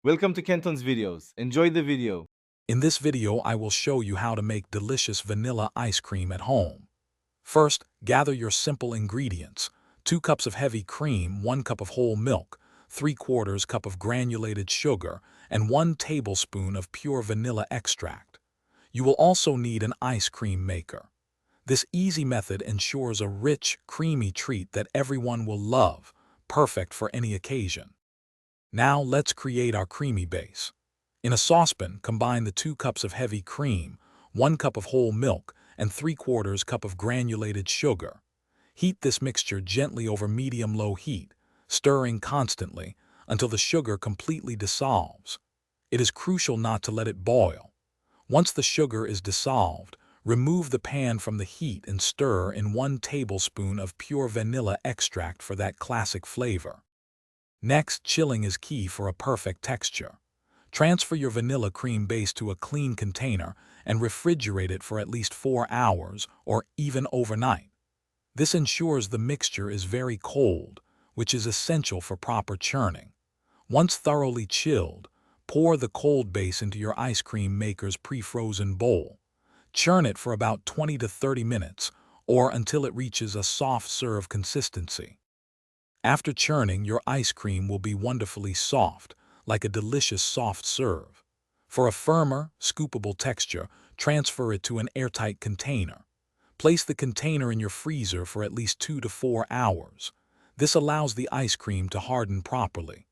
Welcome to Kenton's videos. Enjoy the video. In this video, I will show you how to make delicious vanilla ice cream at home. First, gather your simple ingredients: 2 cups of heavy cream, 1 cup of whole milk, 3/4 cup of granulated sugar, and 1 tablespoon of pure vanilla extract. You will also need an ice cream maker. This easy method ensures a rich, creamy treat that everyone will love, perfect for any occasion. Now let's create our creamy base. In a saucepan, combine the 2 cups of heavy cream, 1 cup of whole milk, and 3/4 cup of granulated sugar. Heat this mixture gently over medium-low heat, stirring constantly until the sugar completely dissolves. It is crucial not to let it boil. Once the sugar is dissolved, remove the pan from the heat and stir in 1 tablespoon of pure vanilla extract for that classic flavor. Next, chilling is key for a perfect texture. Transfer your vanilla cream base to a clean container and refrigerate it for at least 4 hours or even overnight. This ensures the mixture is very cold, which is essential for proper churning. Once thoroughly chilled, pour the cold base into your ice cream maker's pre-frozen bowl. Churn it for about 20 to 30 minutes or until it reaches a soft serve consistency. After churning, your ice cream will be wonderfully soft, like a delicious soft serve. For a firmer, scoopable texture, transfer it to an airtight container. Place the container in your freezer for at least 2 to 4 hours. This allows the ice cream to harden properly.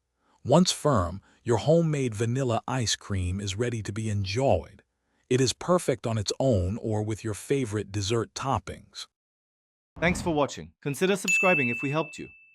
Once firm, your homemade vanilla ice cream is ready to be enjoyed. It is perfect on its own or with your favorite dessert toppings. Thanks for watching. Consider subscribing if we helped you.